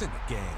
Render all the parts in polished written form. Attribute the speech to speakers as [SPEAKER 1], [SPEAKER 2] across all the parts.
[SPEAKER 1] points in the game.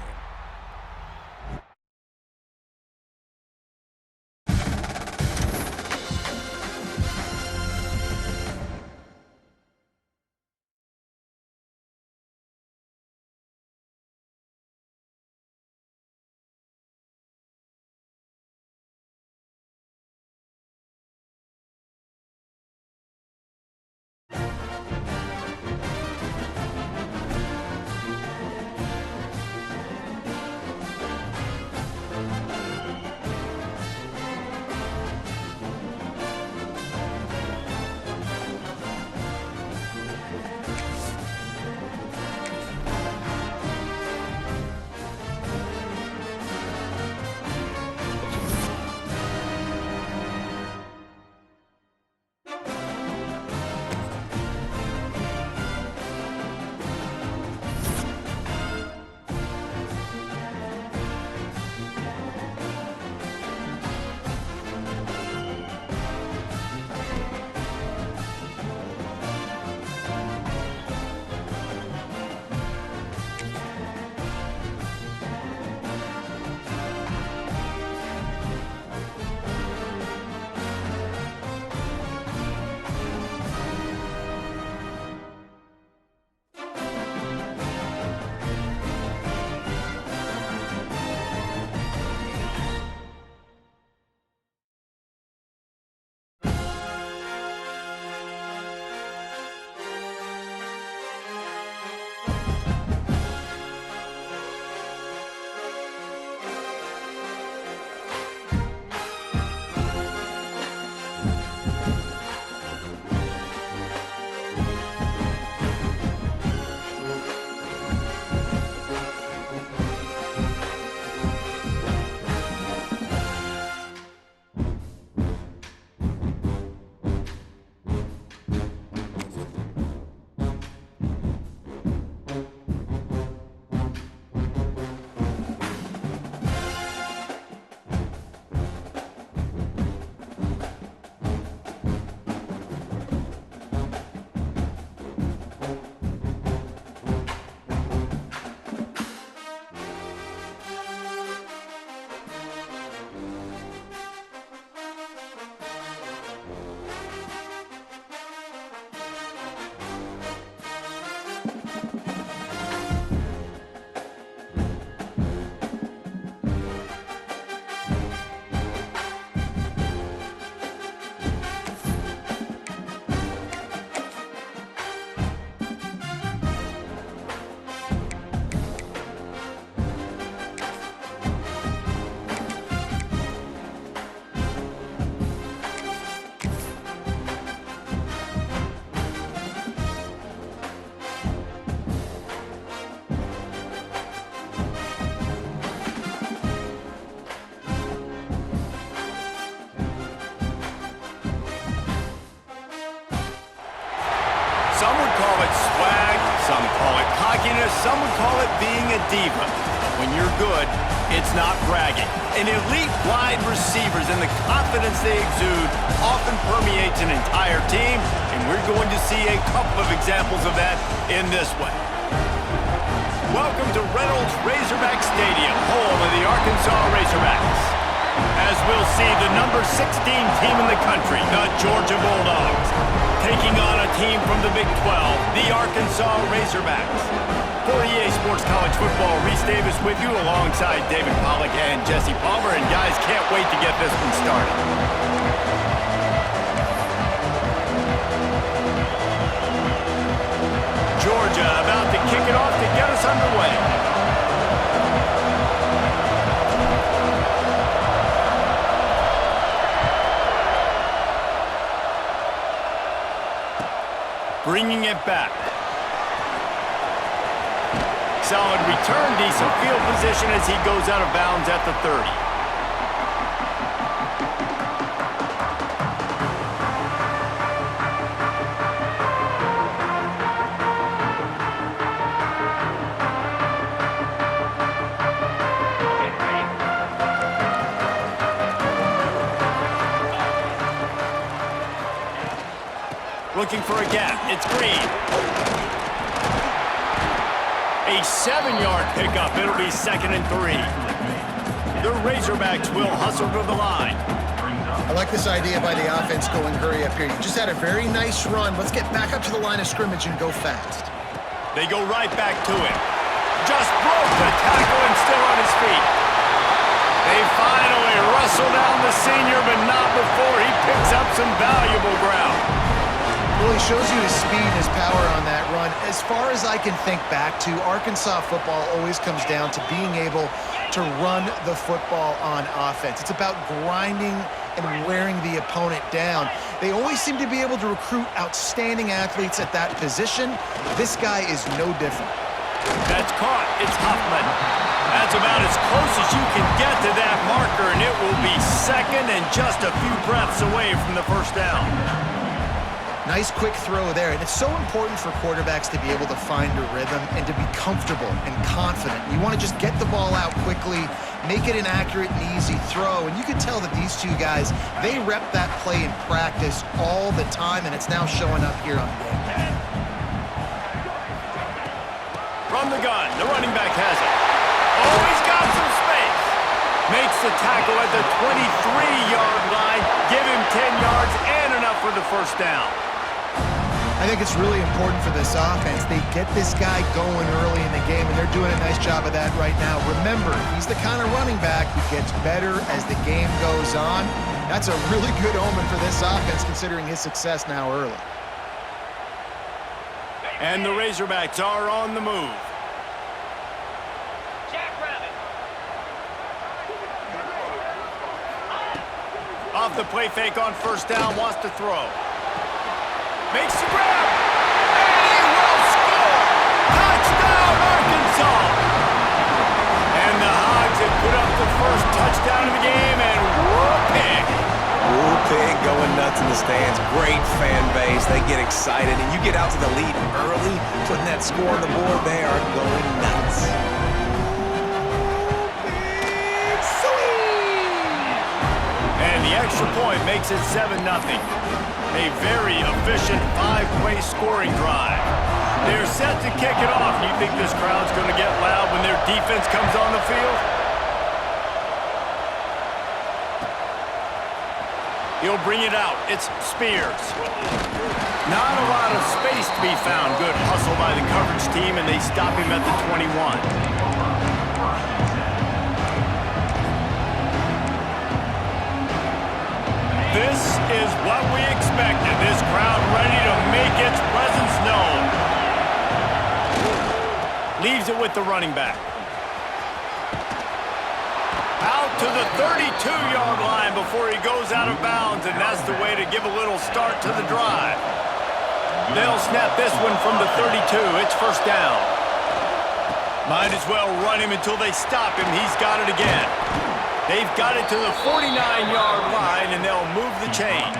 [SPEAKER 2] Some would call it swag, some call it cockiness, some would call it being a diva. But when you're good, it's not bragging. An elite wide receivers and the confidence they exude often permeates an entire team, and we're going to see a couple of examples of that in this one. Welcome to Reynolds Razorback Stadium, home of the Arkansas Razorbacks. As we'll see, the number 16 team in the country, the Georgia Bulldogs, taking on a team from the Big 12, the Arkansas Razorbacks. For EA Sports College Football, Reese Davis with you alongside David Pollack and Jesse Palmer. And guys, can't wait to get this one started. Georgia about to kick it off to get us underway. Bringing it back. Solid return, decent field position as he goes out of bounds at the 30. Looking for a gap. It's Green. A A 7-yard pickup. It'll be 2nd and 3. The Razorbacks will hustle to the line.
[SPEAKER 1] I like this idea by the offense going hurry up here. You just had a very nice run. Let's get back up to the line of scrimmage and go fast.
[SPEAKER 2] They go right back to it. Just broke the tackle and still on his feet. They finally wrestle down the senior, but not before he picks up some valuable ground.
[SPEAKER 1] Well, he shows you his speed and his power on that run. As far as I can think back to, Arkansas football always comes down to being able to run the football on offense. It's about grinding and wearing the opponent down. They always seem to be able to recruit outstanding athletes at that position. This guy is no different.
[SPEAKER 2] That's caught. It's Huffman. That's about as close as you can get to that marker, and it will be 2nd and just a few breaths away from the first down.
[SPEAKER 1] Nice quick throw there, and it's so important for quarterbacks to be able to find a rhythm and to be comfortable and confident. You want to just get the ball out quickly, make it an accurate and easy throw, and you can tell that these two guys, they rep that play in practice all the time, and it's now showing up here on game day.
[SPEAKER 2] From the gun, the running back has it. Oh, he's got some space. Makes the tackle at the 23-yard line. Give him 10 yards and enough for the first down.
[SPEAKER 1] I think it's really important for this offense. They get this guy going early in the game, and they're doing a nice job of that right now. Remember, he's the kind of running back who gets better as the game goes on. That's a really good omen for this offense, considering his success now early.
[SPEAKER 2] And the Razorbacks are on the move. Off the play fake on first down, wants to throw. Makes the grab, and he will score! Touchdown, Arkansas! And the Hogs have put up the first touchdown of the game, and whoop-pig!
[SPEAKER 3] Whoop-pig going nuts in the stands. Great fan base. They get excited, and you get out to the lead early, putting that score on the board. They are going nuts.
[SPEAKER 2] The extra point makes it 7-0. A very efficient 5-play scoring drive. They're set to kick it off. You think this crowd's going to get loud when their defense comes on the field? He'll bring it out. It's Spears. Not a lot of space to be found. Good hustle by the coverage team, and they stop him at the 21. This is what we expected. This crowd ready to make its presence known. Leaves it with the running back. Out to the 32-yard line before he goes out of bounds, and that's the way to give a little start to the drive. They'll snap this one from the 32. It's first down. Might as well run him until they stop him. He's got it again. They've got it to the 49-yard line, and they'll move the chains.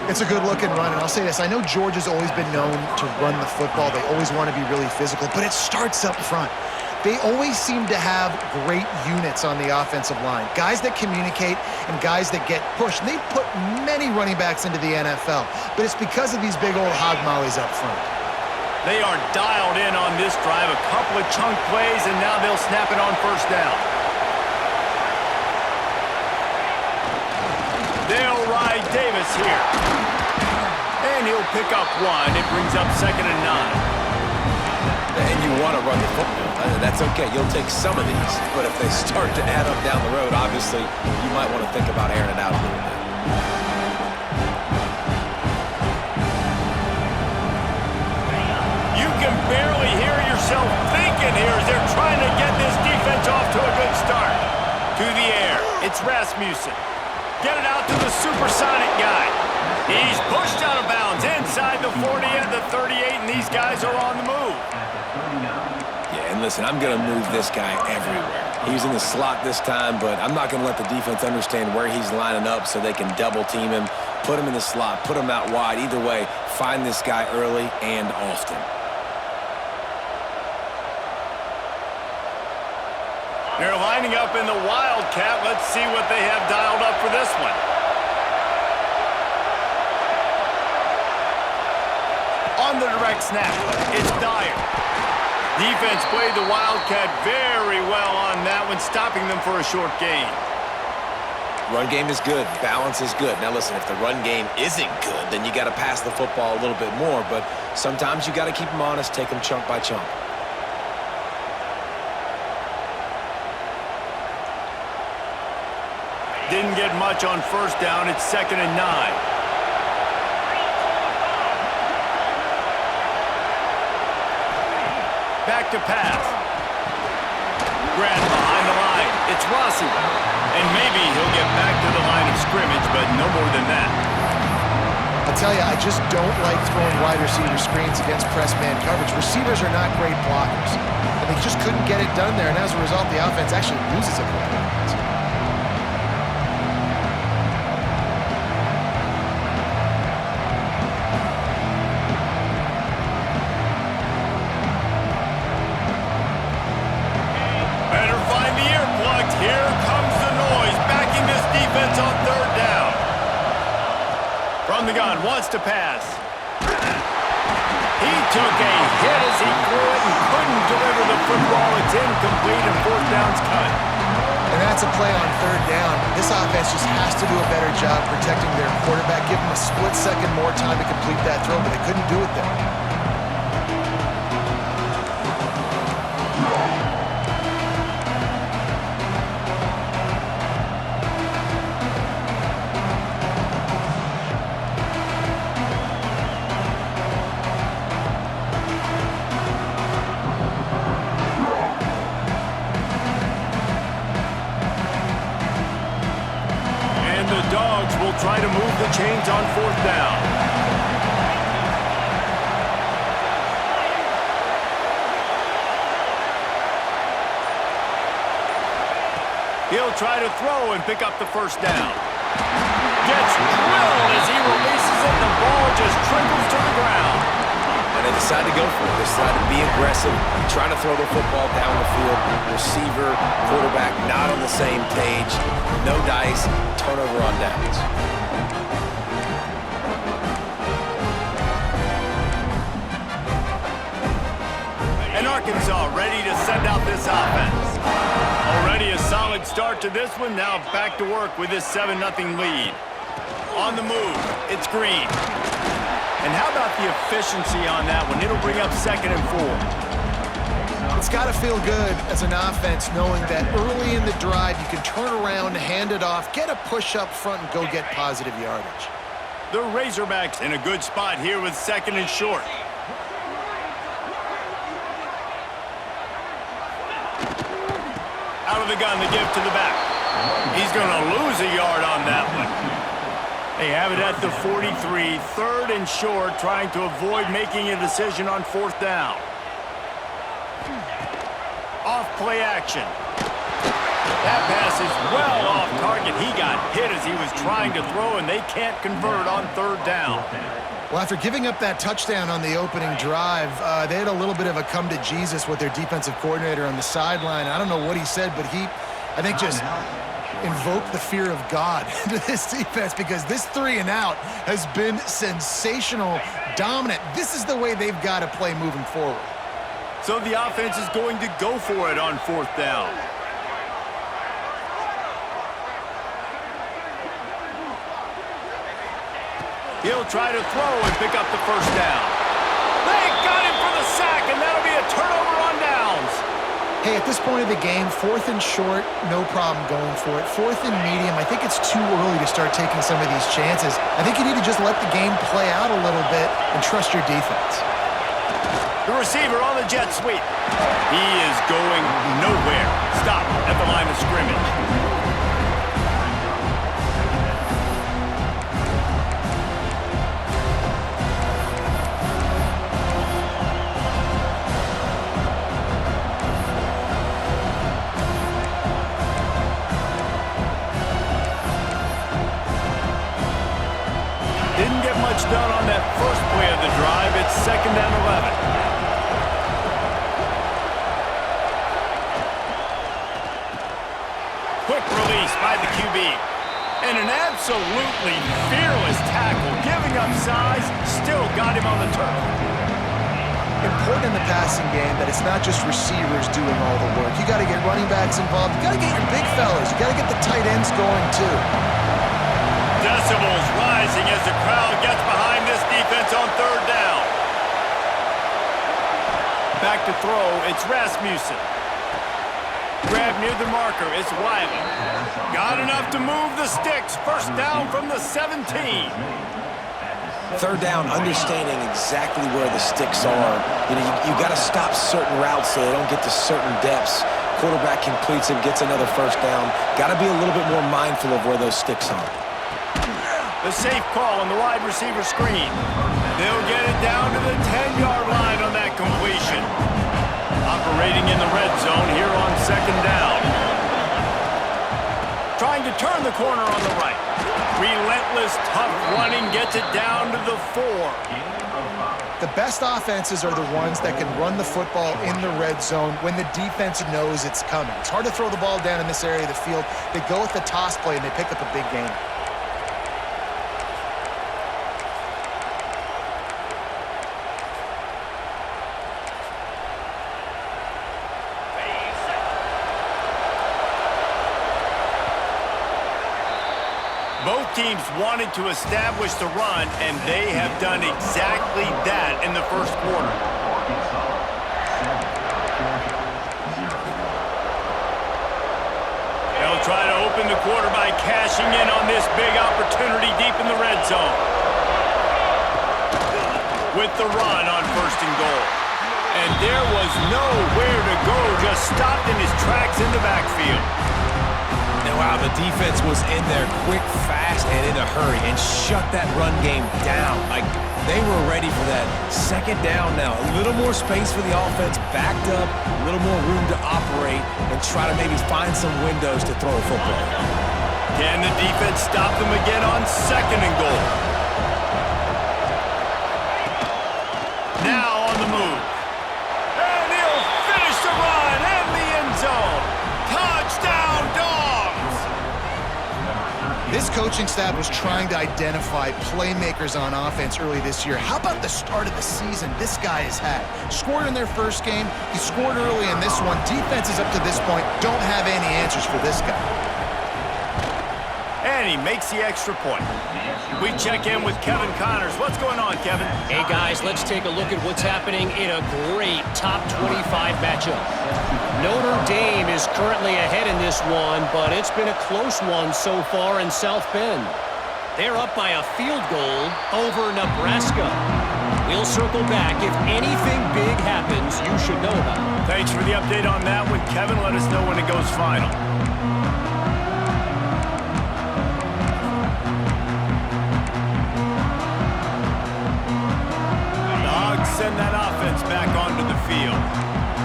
[SPEAKER 1] It's a good-looking run, and I'll say this. I know Georgia's always been known to run the football. They always want to be really physical, but it starts up front. They always seem to have great units on the offensive line, guys that communicate and guys that get pushed. And they've put many running backs into the NFL, but it's because of these big old hog mollies up front.
[SPEAKER 2] They are dialed in on this drive. A couple of chunk plays, and now they'll snap it on first down. They'll ride Davis here. And he'll pick up one. It brings up 2nd and 9.
[SPEAKER 3] And you want to run the football. That's okay. You'll take some of these. But if they start to add up down the road, obviously, you might want to think about airing it out a little bit.
[SPEAKER 2] You can barely hear yourself thinking here as they're trying to get this defense off to a good start. To the air. It's Rasmussen. Get it out to the supersonic guy. He's pushed out of bounds inside the 40 and the 38, and these guys are on the move.
[SPEAKER 3] Yeah, and listen, I'm going to move this guy everywhere. He's in the slot this time, but I'm not going to let the defense understand where he's lining up so they can double team him, put him in the slot, put him out wide. Either way, find this guy early and often.
[SPEAKER 2] They're lining up in the Wildcat. Let's see what they have dialed up for this one. On the direct snap, it's Dyer. Defense played the Wildcat very well on that one, stopping them for a short gain.
[SPEAKER 3] Run game is good. Balance is good. Now, listen, if the run game isn't good, then you got to pass the football a little bit more. But sometimes you got to keep them honest, take them chunk by chunk.
[SPEAKER 2] Didn't get much on first down. It's 2nd and 9. Back to pass. Grant behind the line. It's Rossi. And maybe he'll get back to the line of scrimmage, but no more than that.
[SPEAKER 1] I'll tell you, I just don't like throwing wide receiver screens against press man coverage. Receivers are not great blockers. And they just couldn't get it done there, and as a result, the offense actually loses a couple of points.
[SPEAKER 2] Gun wants to pass. He took a hit as he threw it and couldn't deliver the football. It's incomplete and 4th down's cut.
[SPEAKER 1] And that's a play on 3rd down. This offense just has to do a better job protecting their quarterback. Give him a split second more time to complete that throw, but they couldn't do it there.
[SPEAKER 2] Try to move the chains on 4th down. He'll try to throw and pick up the 1st down. Gets drilled as he releases it. The ball just trickles to the ground.
[SPEAKER 3] And they decide to go for it. They decide to be aggressive, trying to throw the football down the field. Receiver, quarterback, not on the same page. No dice, turnover on downs.
[SPEAKER 2] And Arkansas ready to send out this offense. Already a solid start to this one. Now back to work with this 7-0 lead. On the move, it's Green. And how about the efficiency on that one? It'll bring up 2nd and 4.
[SPEAKER 1] It's got to feel good as an offense knowing that early in the drive you can turn around, hand it off, get a push up front, and go get positive yardage.
[SPEAKER 2] The Razorbacks in a good spot here with 2nd and short. Out of the gun, the give to the back. He's going to lose a yard on that one. They have it at the 43, 3rd and short, trying to avoid making a decision on 4th down. Off play action. That pass is well off target. He got hit as he was trying to throw, and they can't convert on 3rd down.
[SPEAKER 1] Well, after giving up that touchdown on the opening drive, they had a little bit of a come to Jesus with their defensive coordinator on the sideline. I don't know what he said, but he, I think, just invoked the fear of God into this defense, because this 3-and-out has been sensational, dominant. This is the way they've got to play moving forward.
[SPEAKER 2] So the offense is going to go for it on 4th down. He'll try to throw and pick up the 1st down. They got him for the sack, and that'll be a turnover on downs.
[SPEAKER 1] Hey, at this point of the game, 4th and short, no problem going for it. 4th and medium, I think it's too early to start taking some of these chances. I think you need to just let the game play out a little bit and trust your defense.
[SPEAKER 2] The receiver on the jet sweep. He is going nowhere. Stop at the line of scrimmage. Didn't get much done on that first play of the drive. It's 2nd and 11. Quick release by the QB. And an absolutely fearless tackle. Giving up size, still got him on the turf.
[SPEAKER 1] important in the passing game that it's not just receivers doing all the work. You got to get running backs involved. You got to get your big fellas. You got to get the tight ends going too.
[SPEAKER 2] Decibels rising as the crowd gets behind this defense on third down. Back to throw, it's Rasmussen. Grab near the marker, it's Wiley. Got enough to move the sticks. First down from the 17.
[SPEAKER 3] Third down, understanding exactly where the sticks are. You know, you got to stop certain routes so they don't get to certain depths. Quarterback completes it, gets another first down. Got to be a little bit more mindful of where those sticks are.
[SPEAKER 2] The safe call on the wide receiver screen. They'll get it down to the 10-yard line on that completion. Operating in the red zone here on second down. Trying to turn the corner on the right. Relentless, tough running gets it down to the 4.
[SPEAKER 1] The best offenses are the ones that can run the football in the red zone when the defense knows it's coming. It's hard to throw the ball down in this area of the field. They go with the toss play and they pick up a big gain.
[SPEAKER 2] Both teams wanted to establish the run, and they have done exactly that in the first quarter. They'll try to open the quarter by cashing in on this big opportunity deep in the red zone. With the run on first and goal. And there was nowhere to go, just stopped in his tracks in the backfield.
[SPEAKER 3] And wow, the defense was in there quick, fast, and in a hurry and shut that run game down. Like, they were ready for that second down now. A little more space for the offense, backed up, a little more room to operate and try to maybe find some windows to throw a football.
[SPEAKER 2] Can the defense stop them again on second and goal? Now on the move. And he'll finish the run in the end zone. Touchdown, Dogs!
[SPEAKER 1] This coaching staff was trying to identify playmakers on offense early this year. How about the start of the season this guy has had? Scored in their first game. He scored early in this one. Defenses up to this point don't have any answers for this guy.
[SPEAKER 2] And he makes the extra point. We check in with Kevin Connors. What's going on, Kevin?
[SPEAKER 4] Hey, guys, let's take a look at what's happening in a great top 25 matchup. Notre Dame is currently ahead in this one, but it's been a close one so far in South Bend. They're up by a field goal over Nebraska. We'll circle back. If anything big happens, you should know about it.
[SPEAKER 2] Thanks for the update on that one, Kevin. Let us know when it goes final. Send that offense back onto the field.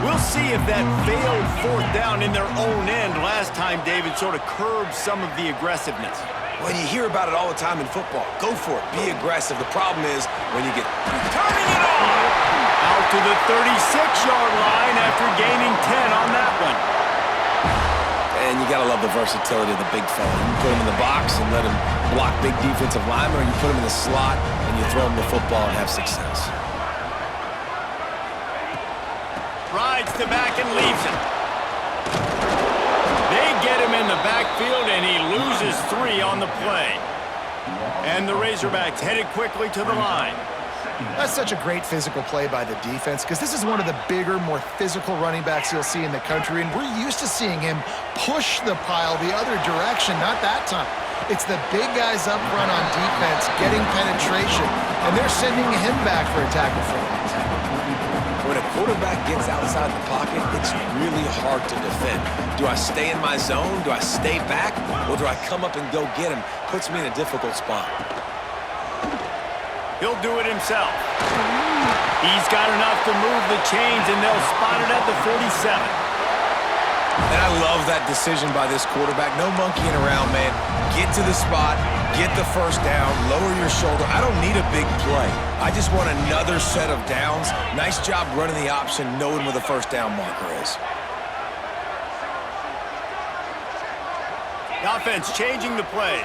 [SPEAKER 2] We'll see if that failed fourth down in their own end last time, David, sort of curbed some of the aggressiveness.
[SPEAKER 3] Well, you hear about it all the time in football. Go for it. Be aggressive. The problem is when you get...
[SPEAKER 2] Turning it on! Out to the 36-yard line after gaining 10 on that one.
[SPEAKER 3] And you got to love the versatility of the big fella. You put him in the box and let him block big defensive linemen, or you put him in the slot and you throw him the football and have success.
[SPEAKER 2] Rides to back and leaves it. They get him in the backfield, and he loses 3 on the play. And the Razorbacks headed quickly to the line.
[SPEAKER 1] That's such a great physical play by the defense because this is one of the bigger, more physical running backs you'll see in the country, and we're used to seeing him push the pile the other direction, not that time. It's the big guys up front on defense getting penetration, and they're sending him back for a tackle for that.
[SPEAKER 3] When a quarterback gets outside the pocket, it's really hard to defend. Do I stay in my zone? Do I stay back? Or do I come up and go get him? Puts me in a difficult spot.
[SPEAKER 2] He'll do it himself. He's got enough to move the chains, and they'll spot it at the 47.
[SPEAKER 3] And I love that decision by this quarterback. No monkeying around, man. Get to the spot, get the first down, lower your shoulder. I don't need a big play. I just want another set of downs. Nice job running the option, knowing where the first down marker is.
[SPEAKER 2] The offense changing the play.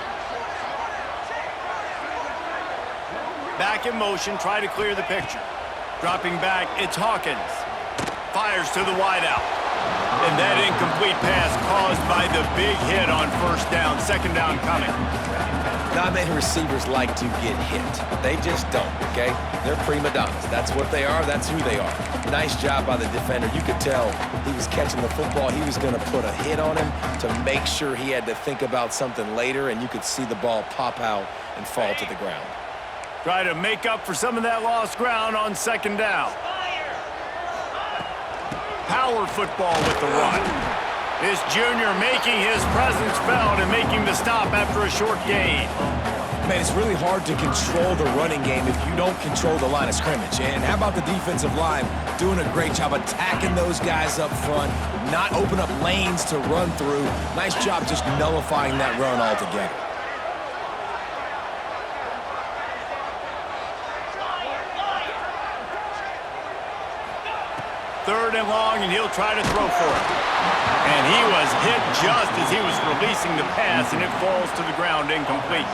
[SPEAKER 2] Back in motion, try to clear the picture. Dropping back, it's Hawkins. Fires to the wideout. And that incomplete pass caused by the big hit on first down. Second down coming.
[SPEAKER 3] Not many receivers like to get hit. They just don't, okay? They're prima donnas. That's what they are. That's who they are. Nice job by the defender. You could tell he was catching the football. He was going to put a hit on him to make sure he had to think about something later, and you could see the ball pop out and fall to the ground.
[SPEAKER 2] Try to make up for some of that lost ground on second down. Power football with the run. This junior making his presence felt and making the stop after a short gain.
[SPEAKER 3] Man, it's really hard to control the running game if you don't control the line of scrimmage. And how about the defensive line doing a great job attacking those guys up front, not open up lanes to run through. Nice job just nullifying that run altogether.
[SPEAKER 2] Third and long, and he'll try to throw for it. And he was hit just as he was releasing the pass, and it falls to the ground incomplete.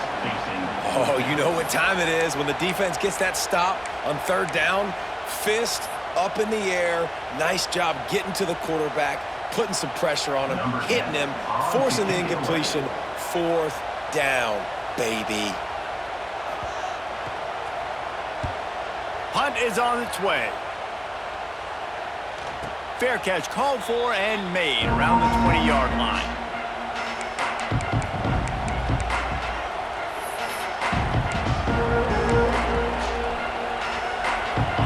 [SPEAKER 3] Oh, you know what time it is when the defense gets that stop on third down. Fist up in the air. Nice job getting to the quarterback, putting some pressure on him, hitting him, forcing the incompletion. Fourth down, baby.
[SPEAKER 2] Punt is on its way. Fair catch called for and made around the 20-yard line.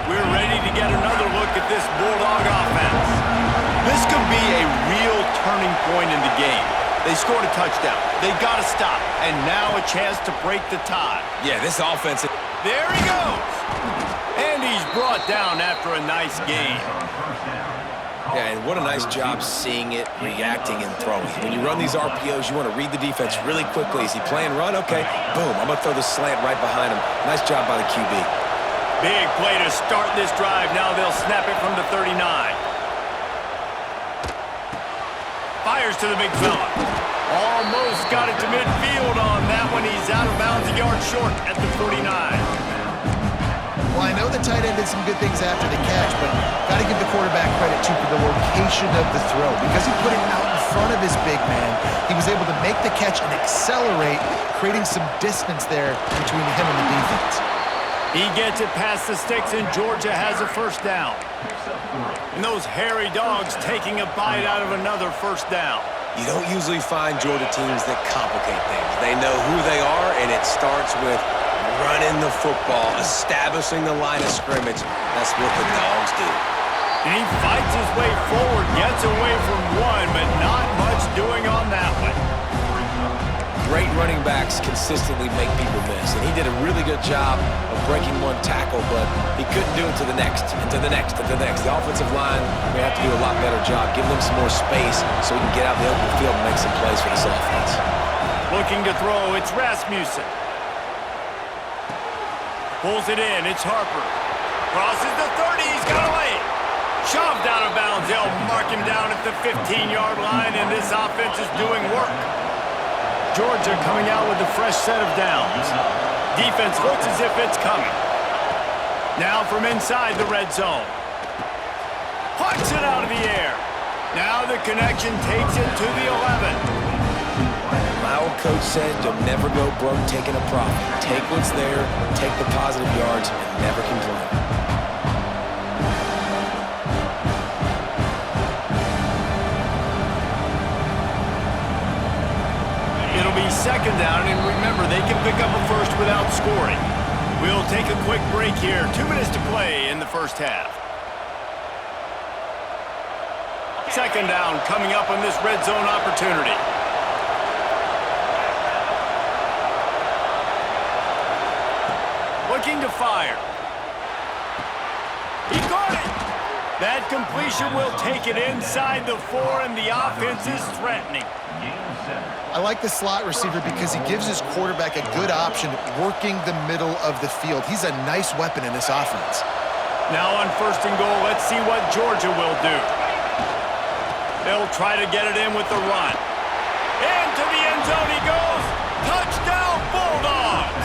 [SPEAKER 2] We're ready to get another look at this Bulldog offense. This could be a real turning point in the game. They scored a touchdown. They got to stop. And now a chance to break the tie.
[SPEAKER 3] Yeah, this offense...
[SPEAKER 2] There he goes! And he's brought down after a nice gain.
[SPEAKER 3] Yeah, and what a nice job seeing it, reacting, and throwing. When you run these RPOs, you want to read the defense really quickly. Is he playing run? Okay, boom. I'm going to throw the slant right behind him. Nice job by the QB.
[SPEAKER 2] Big play to start this drive. Now they'll snap it from the 39. Fires to the big fella. Almost got it to midfield on that one. He's out of bounds a yard short at the 49.
[SPEAKER 1] Well, I know the tight end did some good things after the catch, but got to give the quarterback credit, too, for the location of the throw. Because he put it out in front of his big man, he was able to make the catch and accelerate, creating some distance there between him and the defense.
[SPEAKER 2] He gets it past the sticks, and Georgia has a first down. And those hairy dogs taking a bite out of another first down.
[SPEAKER 3] You don't usually find Georgia teams that complicate things. They know who they are, and it starts with running the football, establishing the line of scrimmage. That's what the Dogs do.
[SPEAKER 2] And he fights his way forward, gets away from one, but not much doing on that one.
[SPEAKER 3] Great running backs consistently make people miss, and he did a really good job of breaking one tackle, but he couldn't do it to the next, and to the next, and to the next. The offensive line, we have to do a lot better job, giving them some more space so we can get out in the open field and make some plays for this offense.
[SPEAKER 2] Looking to throw, it's Rasmussen. Pulls it in, it's Harper. Crosses the 30, he's got away. Shoved out of bounds, they'll mark him down at the 15-yard line, and this offense is doing work. Georgia coming out with a fresh set of downs. Defense looks as if it's coming. Now from inside the red zone. Punts it out of the air. Now the connection takes it to the 11.
[SPEAKER 3] My old coach said, you'll never go broke taking a profit. Take what's there, take the positive yards, and never complain.
[SPEAKER 2] It'll be second down, and remember, they can pick up a first without scoring. We'll take a quick break here. 2 minutes to play in the first half. Second down coming up on this red zone opportunity. Looking to fire. He got it! That completion will take it inside the 4, and the offense is threatening.
[SPEAKER 1] I like the slot receiver because he gives his quarterback a good option working the middle of the field. He's a nice weapon in this offense.
[SPEAKER 2] Now on first and goal, let's see what Georgia will do. They'll try to get it in with the run. Into the end zone he goes. Touchdown, Bulldogs!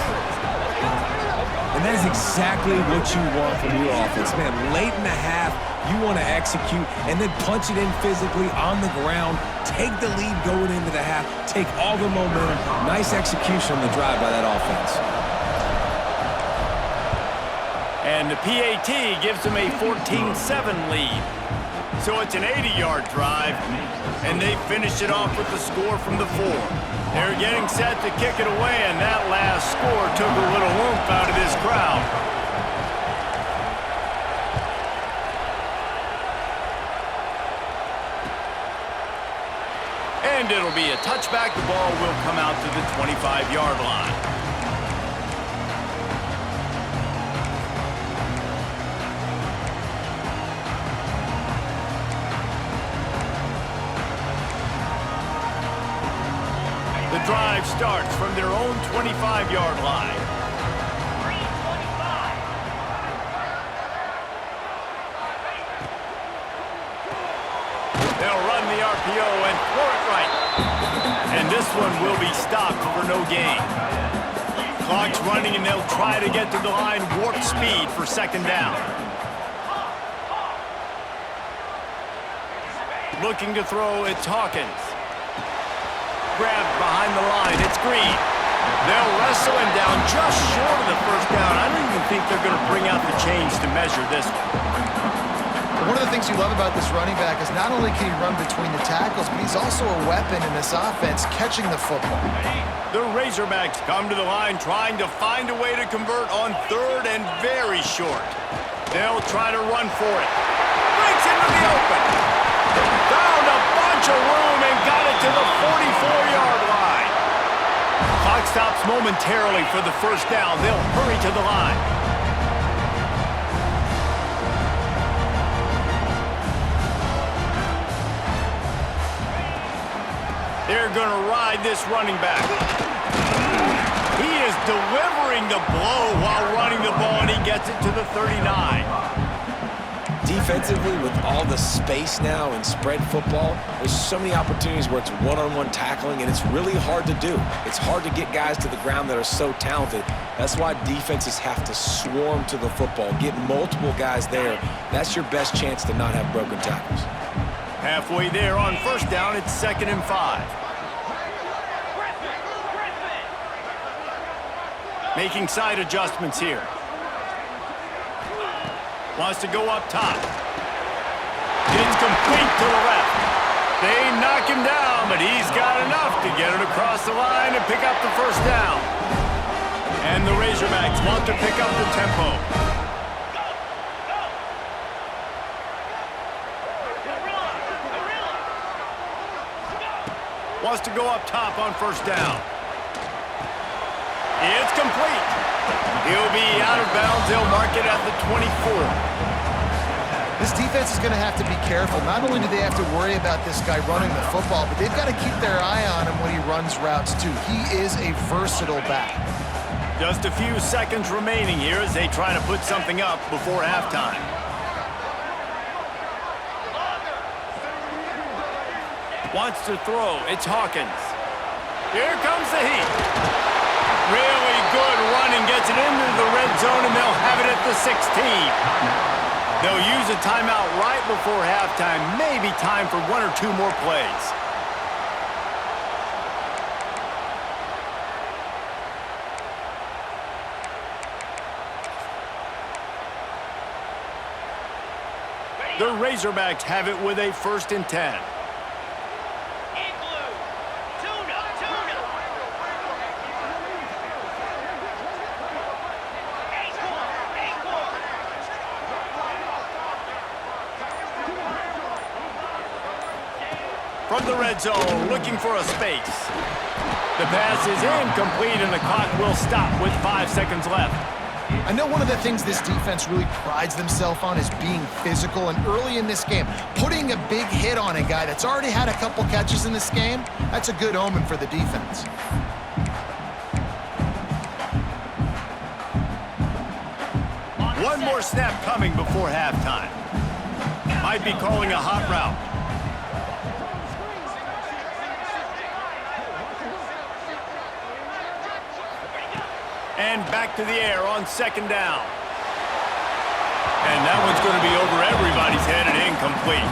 [SPEAKER 3] And that is exactly what you want from your offense. Man, late in the half, you want to execute and then punch it in physically on the ground, take the lead going into the half, take all the momentum. Nice execution on the drive by that offense.
[SPEAKER 2] And the PAT gives them a 14-7 lead. So it's an 80-yard drive, and they finish it off with the score from the 4. They're getting set to kick it away, and that last score took a little oomph out of this crowd. And it'll be a touchback. The ball will come out to the 25-yard line. The drive starts from their own 25-yard line. They'll run the RPO and throw it right. And this one will be stopped for no gain. Clock's running, and they'll try to get to the line warp speed for second down. Looking to throw, it's Hawkins. Grabbed behind the line, it's Green. They'll wrestle him down just short of the first down. I don't even think they're going to bring out the chains to measure this one.
[SPEAKER 1] One of the things you love about this running back is not only can he run between the tackles, but he's also a weapon in this offense catching the football.
[SPEAKER 2] The Razorbacks come to the line trying to find a way to convert on third and very short. They'll try to run for it. Breaks into the open. Found a bunch of room and got it to the 44-yard line. Clock stops momentarily for the first down. They'll hurry to the line. They're going to ride this running back. He is delivering the blow while running the ball, and he gets it to the 39.
[SPEAKER 3] Defensively, with all the space now in spread football, there's so many opportunities where it's one-on-one tackling, and it's really hard to do. It's hard to get guys to the ground that are so talented. That's why defenses have to swarm to the football, get multiple guys there. That's your best chance to not have broken tackles.
[SPEAKER 2] Halfway there on first down, it's 2nd and 5. Making side adjustments here. Wants to go up top. It's complete to the left. They knock him down, but he's got enough to get it across the line and pick up the first down. And the Razorbacks want to pick up the tempo. Wants to go up top on first down. It's complete. He'll be out of bounds. They'll mark it at the 24.
[SPEAKER 1] This defense is going to have to be careful. Not only do they have to worry about this guy running the football, but they've got to keep their eye on him when he runs routes too. He is a versatile back.
[SPEAKER 2] Just a few seconds remaining here as they try to put something up before halftime. Wants to throw. It's Hawkins. Here comes the heat. Really good running, gets it into the red zone, and they'll have it at the 16. They'll use a timeout right before halftime. Maybe time for 1 or 2 more plays. The Razorbacks have it with a 1st and 10. From the red zone, looking for a space. The pass is incomplete, and the clock will stop with 5 seconds left.
[SPEAKER 1] I know one of the things this defense really prides themselves on is being physical, and early in this game, putting a big hit on a guy that's already had a couple catches in this game, that's a good omen for the defense.
[SPEAKER 2] One more snap coming before halftime. Might be calling a hot route. And back to the air on second down. And that one's going to be over everybody's head and incomplete.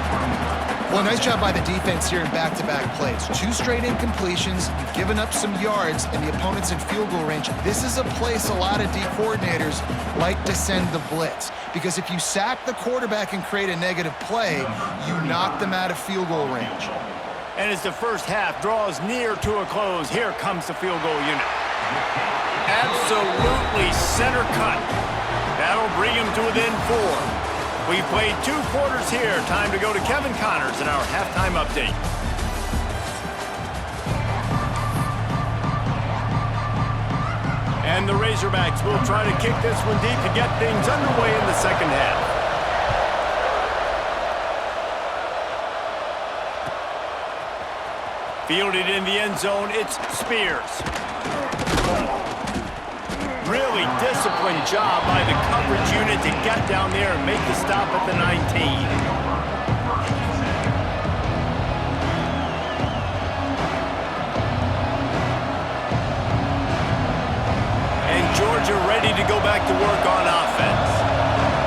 [SPEAKER 1] Well, nice job by the defense here in back-to-back plays. 2 straight incompletions. You've given up some yards, and the opponent's in field goal range. This is a place a lot of D coordinators like to send the blitz, because if you sack the quarterback and create a negative play, you knock them out of field goal range.
[SPEAKER 2] And as the first half draws near to a close, here comes the field goal unit. Absolutely center cut. That'll bring him to within 4. We've played 2 quarters here. Time to go to Kevin Connors in our halftime update. And the Razorbacks will try to kick this one deep to get things underway in the second half. Fielded in the end zone, it's Spears. Really disciplined job by the coverage unit to get down there and make the stop at the 19. And Georgia ready to go back to work on offense.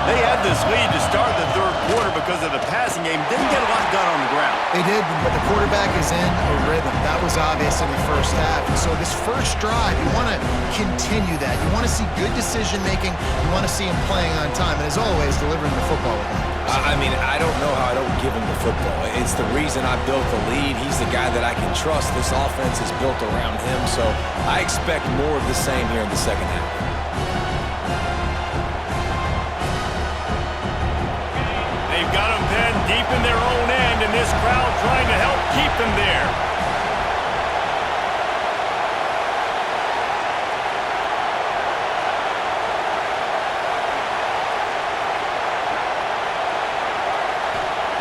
[SPEAKER 2] They had this lead to start the third quarter because of the passing game. Didn't get a lot done on the ground.
[SPEAKER 1] They did, but the quarterback is in a rhythm. That was obvious in the first half. And so this first drive, you want to continue that. You want to see good decision-making. You want to see him playing on time. And as always, delivering the football with him.
[SPEAKER 3] I mean, I don't know how I don't give him the football. It's the reason I built the lead. He's the guy that I can trust. This offense is built around him, so I expect more of the same here in the second half.
[SPEAKER 2] They've got them pinned deep in their own end, and this crowd trying to help keep them there.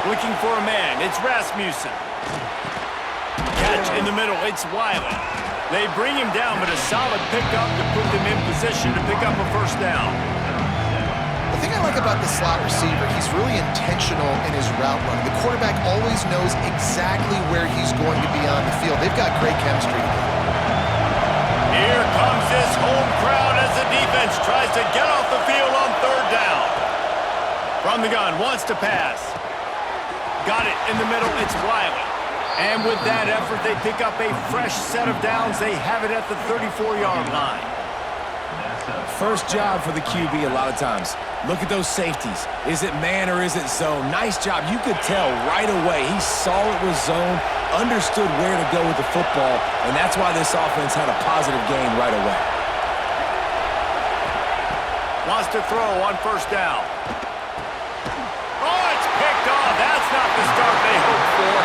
[SPEAKER 2] Looking for a man, it's Rasmussen. Catch in the middle, it's Wiley. They bring him down, but a solid pickup to put them in position to pick up a first down.
[SPEAKER 1] The thing I like about the slot receiver, he's really intentional in his route run. The quarterback always knows exactly where he's going to be on the field. They've got great chemistry together.
[SPEAKER 2] Here comes this home crowd as the defense tries to get off the field on third down. From the gun, wants to pass. Got it in the middle, it's Wiley. And with that effort, they pick up a fresh set of downs. They have it at the 34-yard line.
[SPEAKER 3] First job for the QB a lot of times. Look at those safeties. Is it man or is it zone? Nice job. You could tell right away. He saw it was zone, understood where to go with the football, and that's why this offense had a positive gain right away.
[SPEAKER 2] Wants to throw on first down. Oh, it's picked off. That's not the start they hoped for.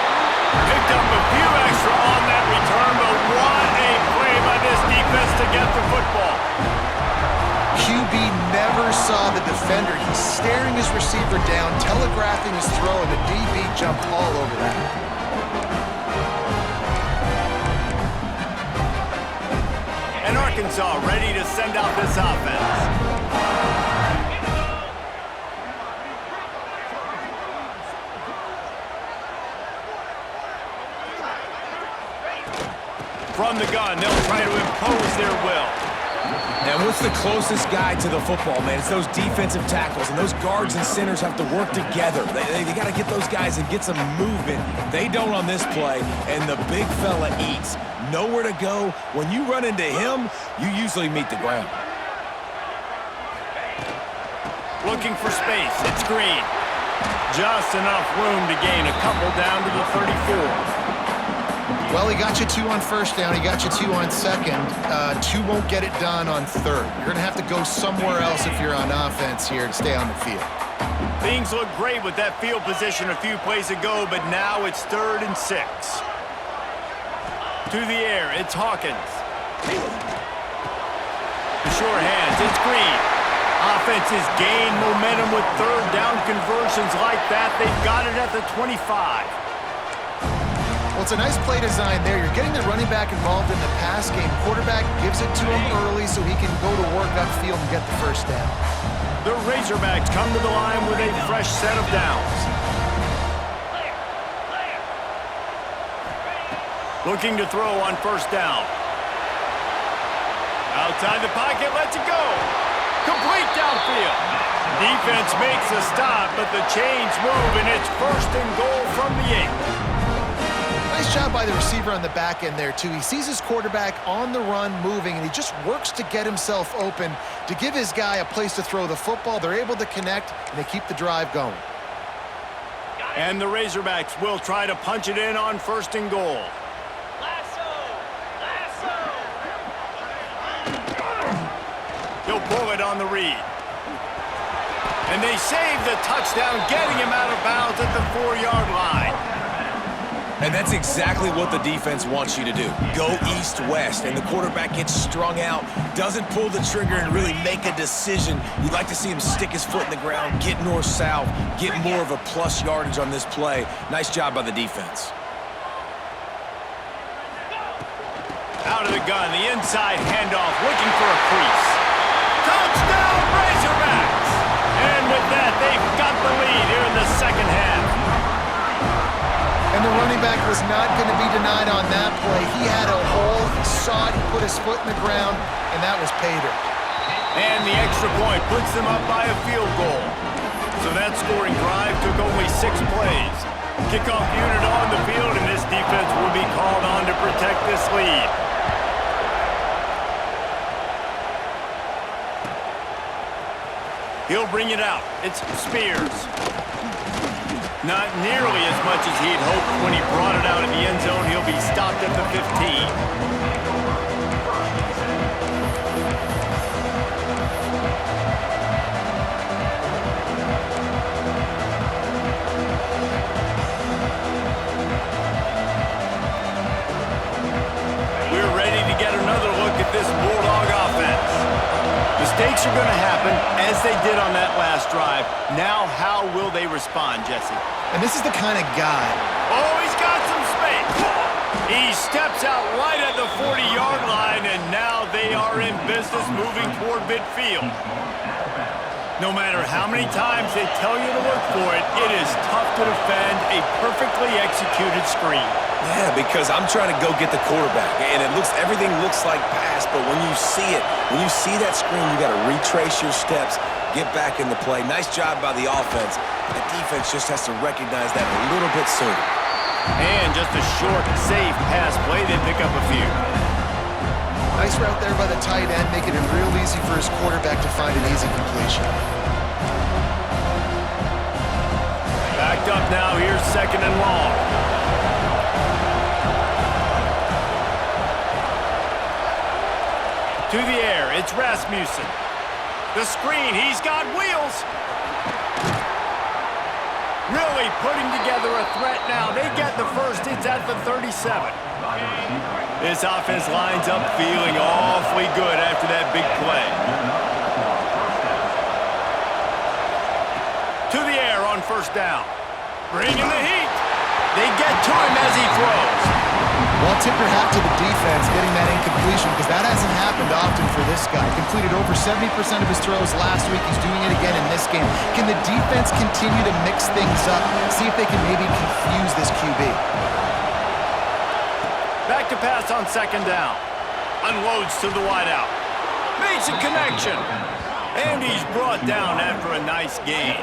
[SPEAKER 2] Picked up a few extra on that return, but what a play by this defense to get the football.
[SPEAKER 1] QB never saw the defender. He's staring his receiver down, telegraphing his throw, and the DB jumped all over that.
[SPEAKER 2] And Arkansas ready to send out this offense. From the gun, they'll try to impose their will.
[SPEAKER 3] And what's the closest guy to the football, man? It's those defensive tackles, and those guards and centers have to work together. They got to get those guys and get some movement. They don't on this play, and the big fella eats. Nowhere to go. When you run into him, you usually meet the ground.
[SPEAKER 2] Looking for space. It's Green. Just enough room to gain a couple down to the 34.
[SPEAKER 1] Well, he got you 2 on first down. He got you 2 on second. 2 won't get it done on third. You're going to have to go somewhere else if you're on offense here to stay on the field.
[SPEAKER 2] Things look great with that field position a few plays ago, but now it's 3rd and 6. To the air, it's Hawkins. The sure hands, it's Green. Offenses gain momentum with third down conversions like that. They've got it at the 25.
[SPEAKER 1] Well, it's a nice play design there. You're getting the running back involved in the pass game. Quarterback gives it to him early so he can go to work upfield and get the first down.
[SPEAKER 2] The Razorbacks come to the line with a fresh set of downs. Looking to throw on first down. Out Outside the pocket, lets it go. Complete downfield. Defense makes a stop, but the chains move, and it's 1st and goal from the 8.
[SPEAKER 1] Nice job by the receiver on the back end there, too. He sees his quarterback on the run moving, and he just works to get himself open to give his guy a place to throw the football. They're able to connect, and they keep the drive going.
[SPEAKER 2] And the Razorbacks will try to punch it in on 1st and goal. He'll pull it on the read. And they save the touchdown, getting him out of bounds at the 4-yard line.
[SPEAKER 3] And that's exactly what the defense wants you to do. Go east-west, and the quarterback gets strung out, doesn't pull the trigger and really make a decision. You'd like to see him stick his foot in the ground, get north-south, get more of a plus yardage on this play. Nice job by the defense.
[SPEAKER 2] Out of the gun, the inside handoff, looking for a crease. Touchdown, Razorbacks! And with that, they've got the lead here in the second half.
[SPEAKER 1] And the running back was not going to be denied on that play. He had a hole, he saw it, he put his foot in the ground, and that was pay dirt.
[SPEAKER 2] And the extra point puts them up by a field goal. So that scoring drive took only 6 plays. Kickoff unit on the field, and this defense will be called on to protect this lead. He'll bring it out. It's Spears. Not nearly as much as he'd hoped when he brought it out in the end zone. He'll be stopped at the 15. We're ready to get another look at this Bulldog offense. Mistakes are going to happen, as they did on that last drive. Now, how will they respond, Jesse?
[SPEAKER 1] And this is the kind of guy.
[SPEAKER 2] Oh, he's got some space. He steps out right at the 40-yard line, and now they are in business moving toward midfield. No matter how many times they tell you to look for it, it is tough to defend a perfectly executed screen.
[SPEAKER 3] Yeah, because I'm trying to go get the quarterback, and everything looks like pass, but when you see that screen, you got to retrace your steps, get back in the play. Nice job by the offense. The defense just has to recognize that a little bit sooner.
[SPEAKER 2] And just a short, safe pass play, they pick up a few.
[SPEAKER 1] Nice route there by the tight end, making it real easy for his quarterback to find an easy completion.
[SPEAKER 2] Backed up now, here's 2nd and long. To the air, it's Rasmussen. The screen, he's got wheels. Really putting together a threat now. They get the first, it's at the 37. This offense lines up feeling awfully good after that big play. To the air on 1st down. Bringing the heat. They get to him as he throws.
[SPEAKER 1] Well, tip your hat to the defense getting that incompletion, because that hasn't happened often for this guy. Completed over 70% of his throws last week. He's doing it again in this game. Can the defense continue to mix things up, see if they can maybe confuse this QB?
[SPEAKER 2] Back to pass on 2nd down. Unloads to the wideout. Makes a connection. And he's brought down after a nice gain.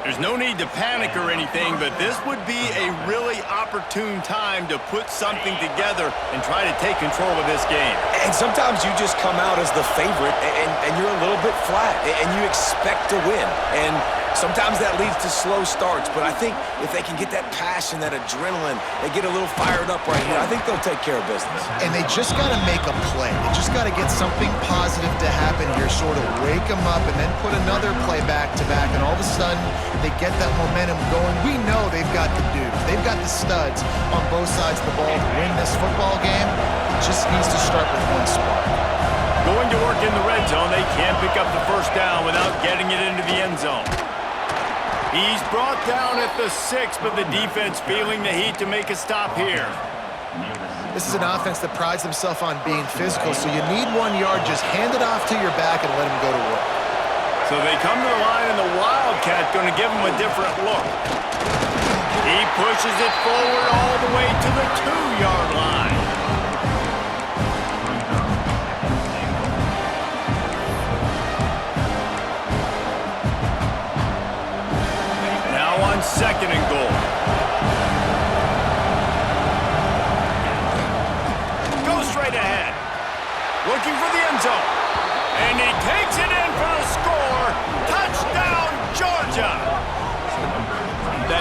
[SPEAKER 2] There's no need to panic or anything, but this would be a really opportune time to put something together and try to take control of this game.
[SPEAKER 3] And sometimes you just come out as the favorite, and you're a little bit flat, and you expect to win. And sometimes that leads to slow starts, but I think if they can get that passion, that adrenaline, they get a little fired up right here, I think they'll take care of business.
[SPEAKER 1] And they just got to make a play. They just got to get something positive to happen here, sort of wake them up, and then put another play back-to-back, and all of a sudden, they get that momentum going. We know they've got the dudes. They've got the studs on both sides of the ball to win this football game. It just needs to start with one spark.
[SPEAKER 2] Going to work in the red zone, they can't pick up the 1st down without getting it into the end zone. He's brought down at the 6, but the defense feeling the heat to make a stop here.
[SPEAKER 1] This is an offense that prides themselves on being physical, so you need 1 yard. Just hand it off to your back and let him go to work.
[SPEAKER 2] So they come to the line, and the Wildcat going to give him a different look. He pushes it forward all the way to the 2-yard line.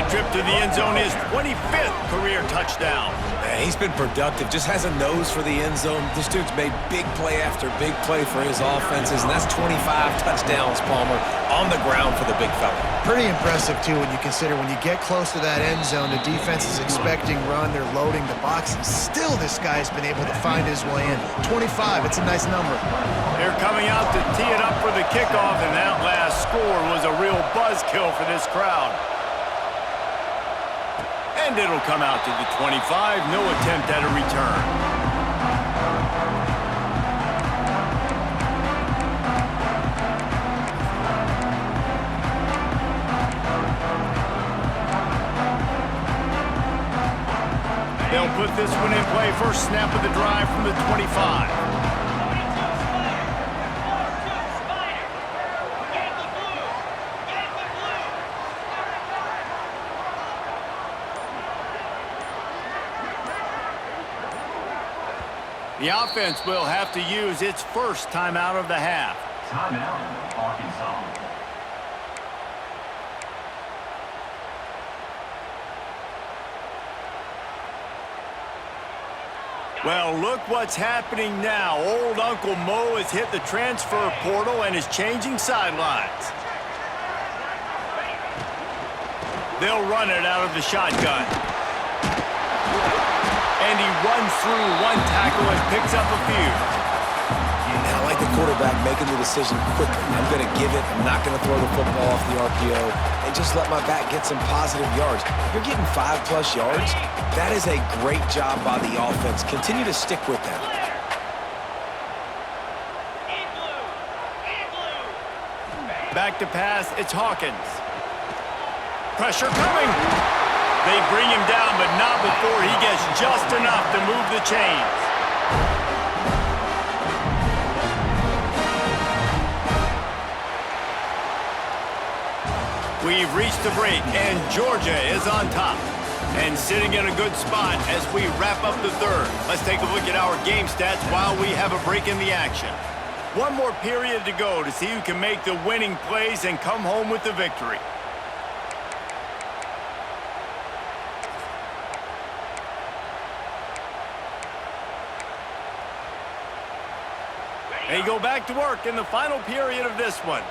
[SPEAKER 2] That trip to the end zone is 25th career touchdown.
[SPEAKER 3] Man, he's been productive, just has a nose for the end zone. This dude's made big play after big play for his offenses, and that's 25 touchdowns, Palmer, on the ground for the big fella.
[SPEAKER 1] Pretty impressive, too, when you consider when you get close to that end zone, the defense is expecting run, they're loading the box, and still this guy's been able to find his way in. 25, it's a nice number.
[SPEAKER 2] They're coming out to tee it up for the kickoff, and that last score was a real buzzkill for this crowd. And it'll come out to the 25, no attempt at a return. They'll put this one in play. First snap of the drive from the 25. The offense will have to use its first timeout of the half.
[SPEAKER 5] Timeout, Arkansas.
[SPEAKER 2] Well, look what's happening now. Old Uncle Mo has hit the transfer portal and is changing sidelines. They'll run it out of the shotgun. And he runs through one tackle and picks up a few.
[SPEAKER 3] And I like the quarterback making the decision quickly. I'm going to give it. I'm not going to throw the football off the RPO and just let my back get some positive yards. You're getting 5+ yards. That is a great job by the offense. Continue to stick with that.
[SPEAKER 2] Back to pass, it's Hawkins. Pressure coming. They bring him down, but not before he gets just enough to move the chains. We've reached the break, and Georgia is on top. And sitting in a good spot as we wrap up the third. Let's take a look at our game stats while we have a break in the action. One more period to go to see who can make the winning plays and come home with the victory. They go back to work in the final period of this one.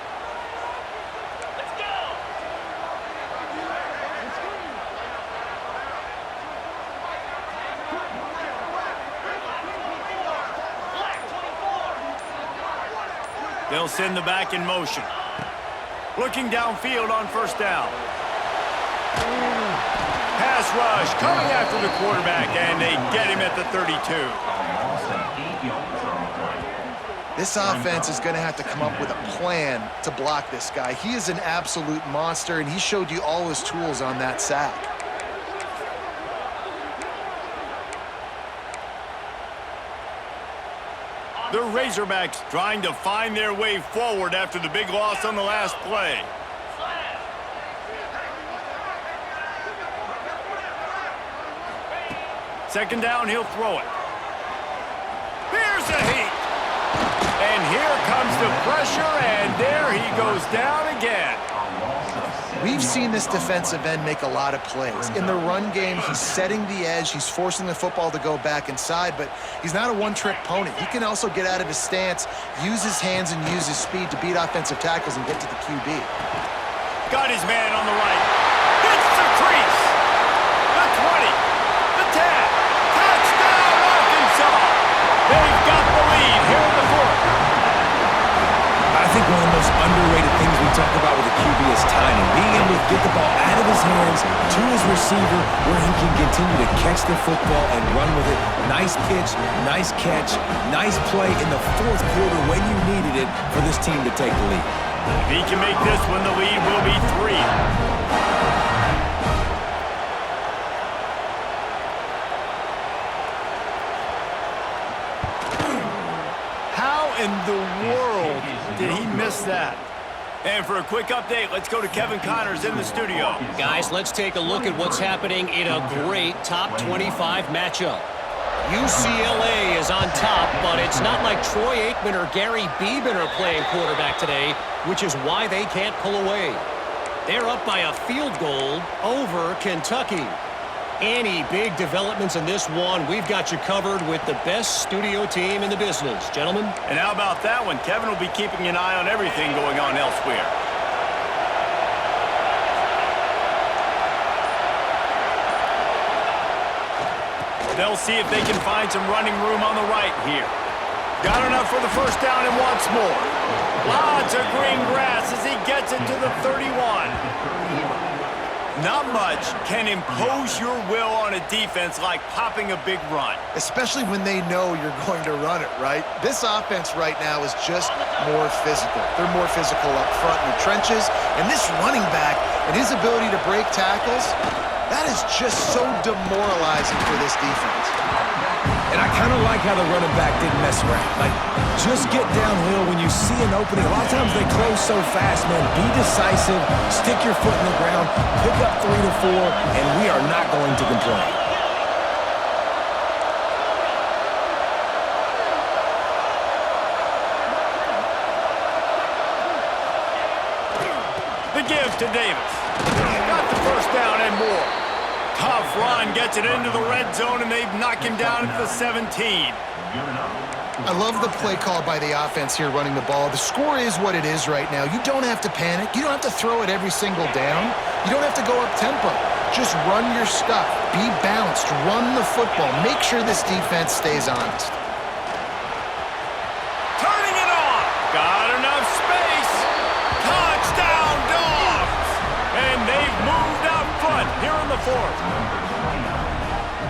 [SPEAKER 2] They'll send the back in motion. Looking downfield on first down. Pass rush coming after the quarterback, and they get him at the 32.
[SPEAKER 1] This offense is going to have to come up with a plan to block this guy. He is an absolute monster, and he showed you all his tools on that sack.
[SPEAKER 2] The Razorbacks trying to find their way forward after the big loss on the last play. Second down, he'll throw it. Here's a heat. And here comes the pressure, and there he goes down again.
[SPEAKER 1] We've seen this defensive end make a lot of plays. In the run game, he's setting the edge. He's forcing the football to go back inside, but he's not a one-trick pony. He can also get out of his stance, use his hands, and use his speed to beat offensive tackles and get to the QB.
[SPEAKER 2] Got his man on the right. Hits the crease. The 20. The 10. Touchdown, Arkansas. They've got the lead here in the fourth.
[SPEAKER 3] I think one of the most underrated things we talk about with a QB is timing. Being able to get the ball out of his hands to his receiver where he can continue to catch the football and run with it. Nice pitch, nice catch, nice play in the fourth quarter when you needed it for this team to take the lead.
[SPEAKER 2] If he can make this one, the lead will be 3. How in the world did he miss that? And for a quick update, let's go to Kevin Connors in the studio.
[SPEAKER 4] Guys, let's take a look at what's happening in a great top 25 matchup. UCLA is on top, but it's not like Troy Aikman or Gary Beeman are playing quarterback today, which is why they can't pull away. They're up by a field goal over Kentucky. Any big developments in this one, we've got you covered with the best studio team in the business. Gentlemen?
[SPEAKER 2] And how about that one? Kevin will be keeping an eye on everything going on elsewhere. They'll see if they can find some running room on the right here. Got enough for the first down and wants more. Lots of green grass as he gets it to the 31. Not much can impose your will on a defense like popping a big run.
[SPEAKER 1] Especially when they know you're going to run it, right? This offense right now is just more physical. They're more physical up front in the trenches. And this running back and his ability to break tackles, that is just so demoralizing for this defense.
[SPEAKER 3] And I kind of like how the running back didn't mess around. Like, just get downhill when you see an opening. A lot of times they close so fast, man. Be decisive, stick your foot in the ground, pick up 3 to 4, and we are not going to complain.
[SPEAKER 2] The give to Davis. Got the first down and more. Tough run, gets it into the red zone, and they knock him down at the 17.
[SPEAKER 1] I love the play call by the offense here running the ball. The score is what it is right now. You don't have to panic. You don't have to throw it every single down. You don't have to go up tempo. Just run your stuff. Be balanced. Run the football. Make sure this defense stays honest.
[SPEAKER 2] Turning it on. Got enough space. Touchdown, Dogs. And they've moved out front here in the fourth.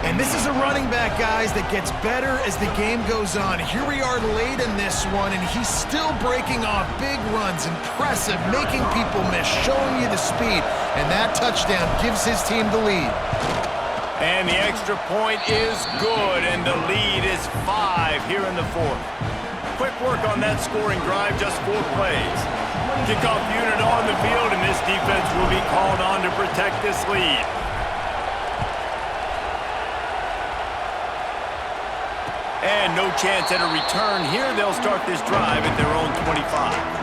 [SPEAKER 1] And this is a running back, guys, that gets better as the game goes on. Here we are late in this one, and he's still breaking off big runs. Impressive, making people miss, showing you the speed. And that touchdown gives his team the lead.
[SPEAKER 2] And the extra point is good, and the lead is 5 here in the fourth. Quick work on that scoring drive, just 4 plays. Kickoff unit on the field, and this defense will be called on to protect this lead. And no chance at a return here. They'll start this drive at their own 25.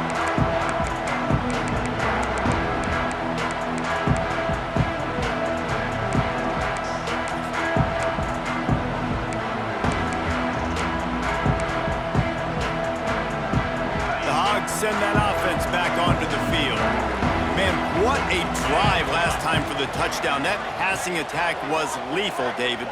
[SPEAKER 2] Send that offense back onto the field. Man, what a drive last time for the touchdown. That passing attack was lethal, David.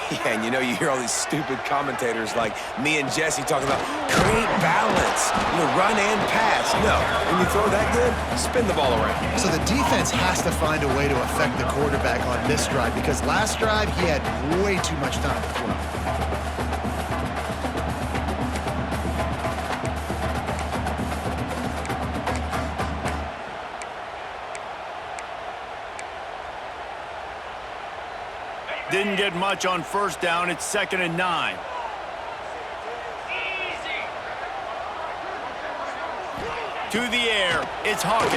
[SPEAKER 3] Yeah, and you know, you hear all these stupid commentators like me and Jesse talking about create balance, run and pass. No, when you throw that good, spin the ball around.
[SPEAKER 1] So the defense has to find a way to affect the quarterback on this drive because last drive he had way too much time to throw.
[SPEAKER 2] Didn't get much on first down. It's 2nd and 9. To the air. It's Hawkins.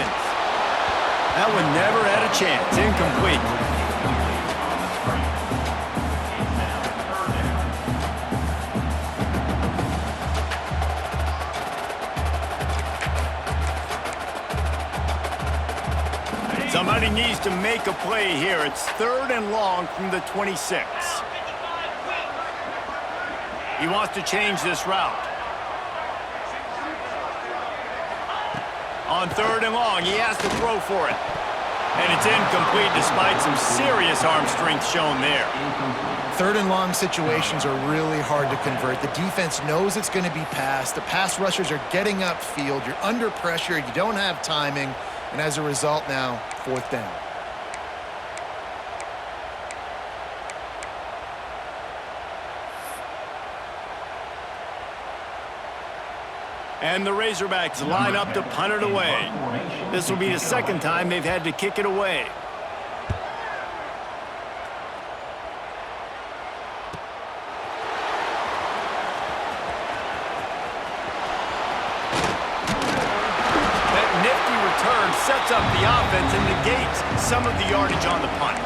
[SPEAKER 2] That one never had a chance. Incomplete. Somebody needs to make a play here. It's 3rd and long from the 26. He wants to change this route. On 3rd and long, he has to throw for it. And it's incomplete despite some serious arm strength shown there.
[SPEAKER 1] 3rd and long situations are really hard to convert. The defense knows it's going to be passed. The pass rushers are getting upfield. You're under pressure. You don't have timing. And as a result now, 4th down.
[SPEAKER 2] And the Razorbacks line up to punt it away. This will be the 2nd time they've had to kick it away. Sets up the offense and negates some of the yardage on the punt.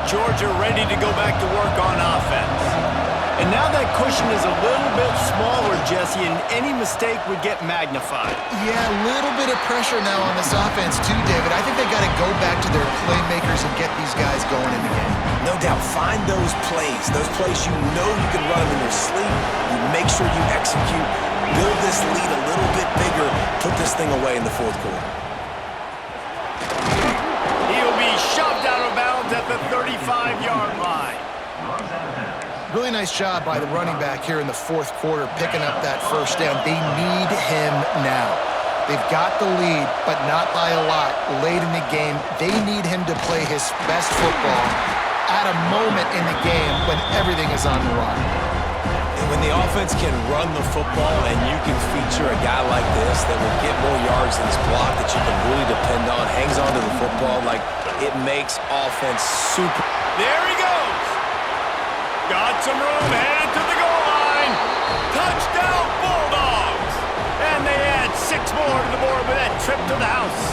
[SPEAKER 2] Georgia ready to go back to work on offense. And now that cushion is a little bit smaller, Jesse, and any mistake would get magnified.
[SPEAKER 1] Yeah, a little bit of pressure now on this offense too, David. I think they got to go back to their playmakers and get these guys going in the game.
[SPEAKER 3] No doubt, find those plays you know you can run them in your sleep. You make sure you execute, build this lead a little bit bigger, put this thing away in the fourth quarter.
[SPEAKER 2] He'll be shoved out of bounds at the 35-yard line.
[SPEAKER 1] Really nice job by the running back here in the fourth quarter, picking up that first down. They need him now. They've got the lead, but not by a lot late in the game. They need him to play his best football at a moment in the game when everything is on the line.
[SPEAKER 3] And when the offense can run the football and you can feature a guy like this that will get more yards than his block that you can really depend on, hangs on to the football, like it makes offense super.
[SPEAKER 2] There he goes. Got some room, headed to the goal line. Touchdown, Bulldogs. And they add 6 more to the board with that trip to the house.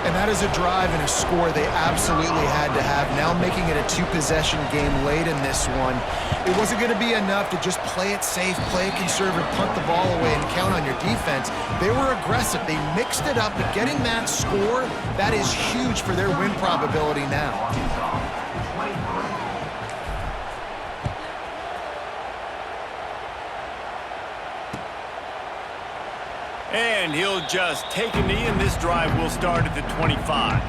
[SPEAKER 1] And that is a drive and a score they absolutely had to have. Now making it a 2-possession game late in this one. It wasn't going to be enough to just play it safe, play it conservative, punt the ball away, and count on your defense. They were aggressive. They mixed it up, but getting that score, that is huge for their win probability now.
[SPEAKER 2] And he'll just take a knee, and this drive will start at the 25.